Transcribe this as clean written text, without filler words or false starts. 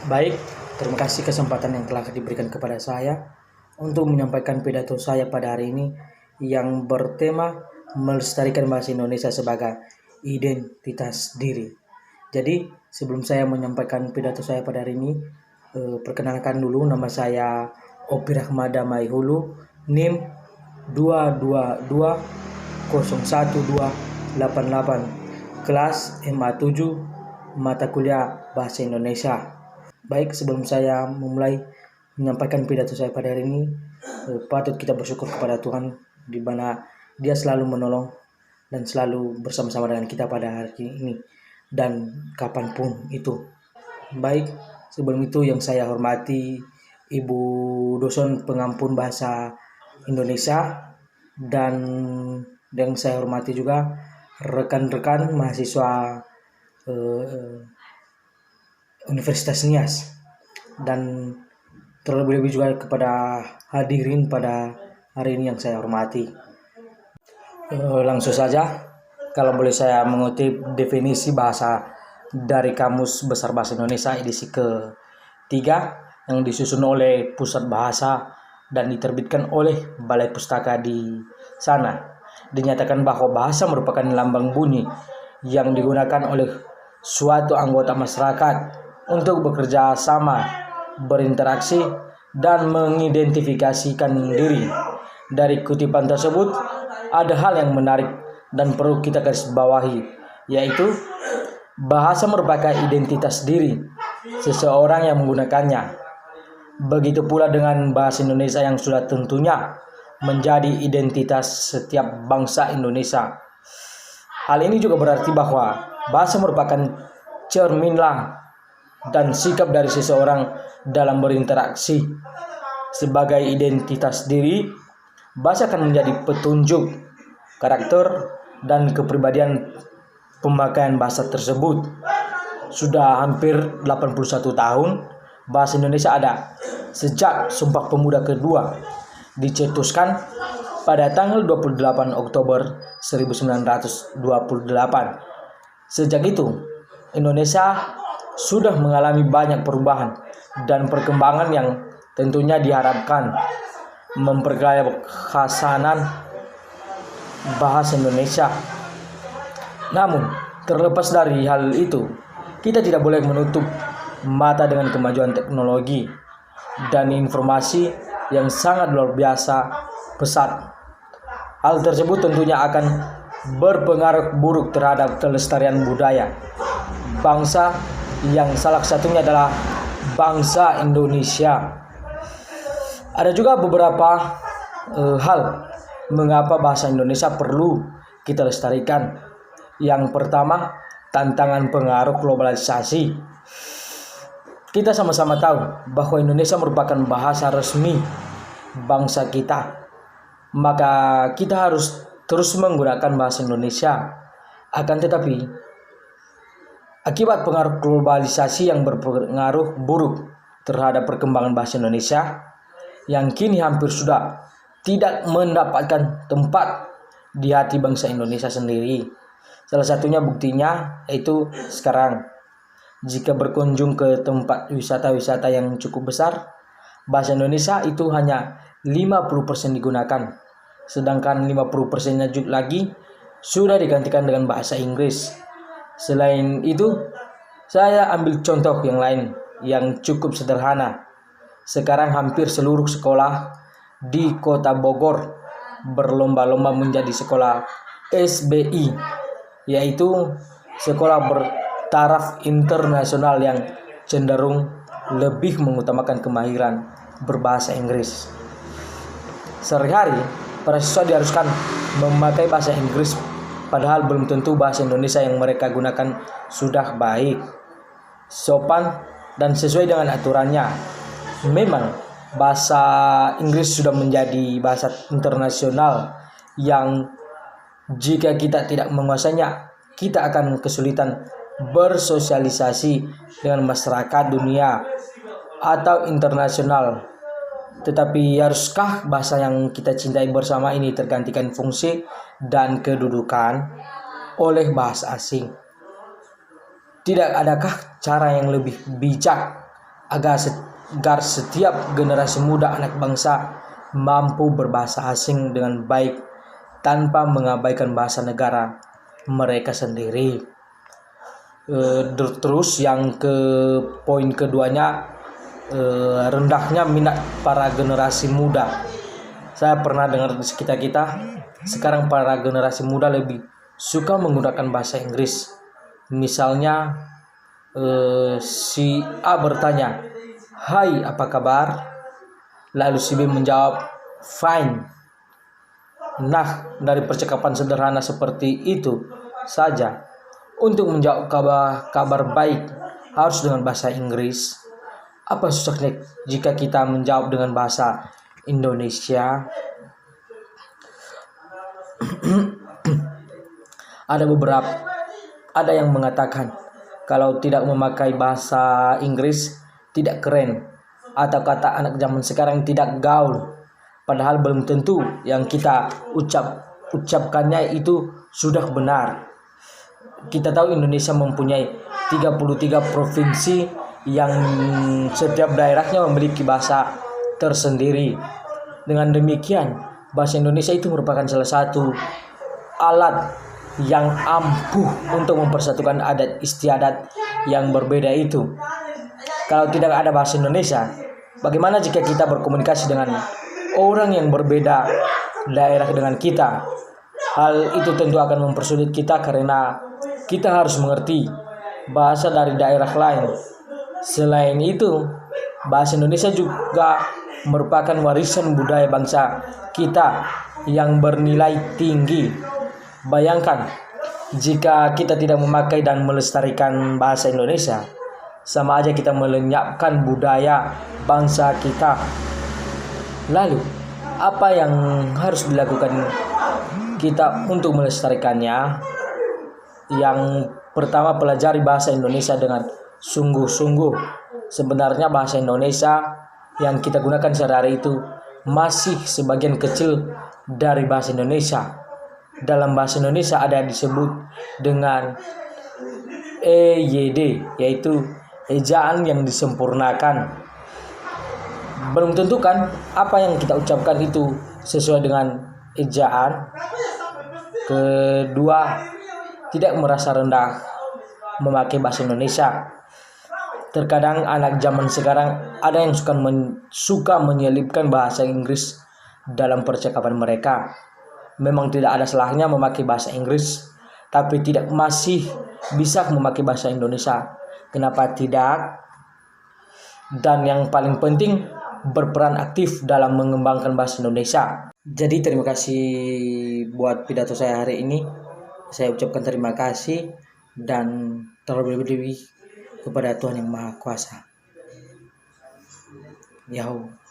Baik, terima kasih kesempatan yang telah diberikan kepada saya untuk menyampaikan pidato saya pada hari ini yang bertema melestarikan bahasa Indonesia sebagai identitas diri. Jadi, sebelum saya menyampaikan pidato saya pada hari ini, perkenalkan dulu nama saya Opi Rahmada Maihulu, NIM 222012888, kelas MA7, mata kuliah Bahasa Indonesia. Baik, sebelum saya memulai menyampaikan pidato saya pada hari ini, patut kita bersyukur kepada Tuhan di mana Dia selalu menolong dan selalu bersama-sama dengan kita pada hari ini dan kapanpun itu. Baik, sebelum itu yang saya hormati Ibu dosen pengampun bahasa Indonesia dan yang saya hormati juga rekan-rekan mahasiswa Universitas Nias, dan terlebih-lebih juga kepada hadirin pada hari ini yang saya hormati. Langsung saja, kalau boleh saya mengutip definisi bahasa dari Kamus Besar Bahasa Indonesia edisi ketiga yang disusun oleh Pusat Bahasa dan diterbitkan oleh Balai Pustaka di sana. Dinyatakan bahwa bahasa merupakan lambang bunyi yang digunakan oleh suatu anggota masyarakat untuk bekerja sama, berinteraksi, dan mengidentifikasikan diri. Dari kutipan tersebut, ada hal yang menarik dan perlu kita garis bawahi, yaitu bahasa merupakan identitas diri seseorang yang menggunakannya. Begitu pula dengan bahasa Indonesia yang sudah tentunya menjadi identitas setiap bangsa Indonesia. Hal ini juga berarti bahwa bahasa merupakan cerminlah dan sikap dari seseorang dalam berinteraksi. Sebagai identitas diri, bahasa akan menjadi petunjuk karakter dan kepribadian pemakaian bahasa tersebut. Sudah hampir 81 tahun bahasa Indonesia ada sejak Sumpah Pemuda kedua dicetuskan pada tanggal 28 Oktober 1928. Sejak itu, Indonesia sudah mengalami banyak perubahan dan perkembangan yang tentunya diharapkan memperkaya kekhasanan bahasa Indonesia. Namun, terlepas dari hal itu, kita tidak boleh menutup mata dengan kemajuan teknologi dan informasi yang sangat luar biasa pesat. Hal tersebut tentunya akan berpengaruh buruk terhadap kelestarian budaya bangsa yang salah satunya adalah bangsa Indonesia. Ada juga beberapa hal mengapa bahasa Indonesia perlu kita lestarikan. Yang pertama, tantangan pengaruh globalisasi. Kita sama-sama tahu bahwa Indonesia merupakan bahasa resmi bangsa kita. Maka kita harus terus menggunakan bahasa Indonesia. Akan tetapi, akibat pengaruh globalisasi yang berpengaruh buruk terhadap perkembangan bahasa Indonesia yang kini hampir sudah tidak mendapatkan tempat di hati bangsa Indonesia sendiri. Salah satunya buktinya yaitu sekarang jika berkunjung ke tempat wisata-wisata yang cukup besar, bahasa Indonesia itu hanya 50% digunakan, sedangkan 50%-nya lagi sudah digantikan dengan bahasa Inggris. Selain itu, saya ambil contoh yang lain yang cukup sederhana. Sekarang hampir seluruh sekolah di Kota Bogor berlomba-lomba menjadi sekolah SBI, yaitu sekolah bertaraf internasional yang cenderung lebih mengutamakan kemahiran berbahasa Inggris. Sehari-hari, para siswa diharuskan memakai bahasa Inggris, padahal belum tentu bahasa Indonesia yang mereka gunakan sudah baik, sopan, dan sesuai dengan aturannya. Memang bahasa Inggris sudah menjadi bahasa internasional yang jika kita tidak menguasainya, kita akan kesulitan bersosialisasi dengan masyarakat dunia atau internasional. Tetapi haruskah bahasa yang kita cintai bersama ini tergantikan fungsi dan kedudukan oleh bahasa asing? Tidak adakah cara yang lebih bijak agar setiap generasi muda anak bangsa mampu berbahasa asing dengan baik tanpa mengabaikan bahasa negara mereka sendiri. Terus yang ke poin keduanya, rendahnya minat para generasi muda. Saya pernah dengar di sekitar kita, sekarang para generasi muda lebih suka menggunakan bahasa Inggris. Misalnya si A bertanya, "Hai, apa kabar?" Lalu si B menjawab, "Fine." Nah, dari percakapan sederhana seperti itu saja, untuk menjawab kabar baik harus dengan bahasa Inggris. Apa susahnya jika kita menjawab dengan bahasa Indonesia? Ada yang mengatakan kalau tidak memakai bahasa Inggris tidak keren, atau kata anak zaman sekarang tidak gaul. Padahal belum tentu yang kita ucapkannya itu sudah benar. Kita tahu Indonesia mempunyai 33 provinsi yang setiap daerahnya memiliki bahasa tersendiri. Dengan demikian, bahasa Indonesia itu merupakan salah satu alat yang ampuh untuk mempersatukan adat istiadat yang berbeda itu. Kalau tidak ada bahasa Indonesia, bagaimana jika kita berkomunikasi dengan orang yang berbeda daerah dengan kita? Hal itu tentu akan mempersulit kita karena kita harus mengerti bahasa dari daerah lain. Selain itu, bahasa Indonesia juga merupakan warisan budaya bangsa kita yang bernilai tinggi. Bayangkan, jika kita tidak memakai dan melestarikan bahasa Indonesia, sama aja kita melenyapkan budaya bangsa kita. Lalu, apa yang harus dilakukan kita untuk melestarikannya? Yang pertama, pelajari bahasa Indonesia dengan sungguh-sungguh. Sebenarnya bahasa Indonesia yang kita gunakan sehari-hari itu masih sebagian kecil dari bahasa Indonesia. Dalam bahasa Indonesia ada yang disebut dengan EYD, yaitu ejaan yang disempurnakan. Belum tentu kan apa yang kita ucapkan itu sesuai dengan ejaan. Kedua, tidak merasa rendah memakai bahasa Indonesia. Terkadang anak zaman sekarang ada yang suka menyelipkan bahasa Inggris dalam percakapan mereka. Memang tidak ada salahnya memakai bahasa Inggris, tapi tidak masih bisa memakai bahasa Indonesia. Kenapa tidak? Dan yang paling penting, berperan aktif dalam mengembangkan bahasa Indonesia. Jadi terima kasih buat pidato saya hari ini. Saya ucapkan terima kasih dan terlebih-lebih kepada Tuhan Yang Maha Kuasa. Yahoo.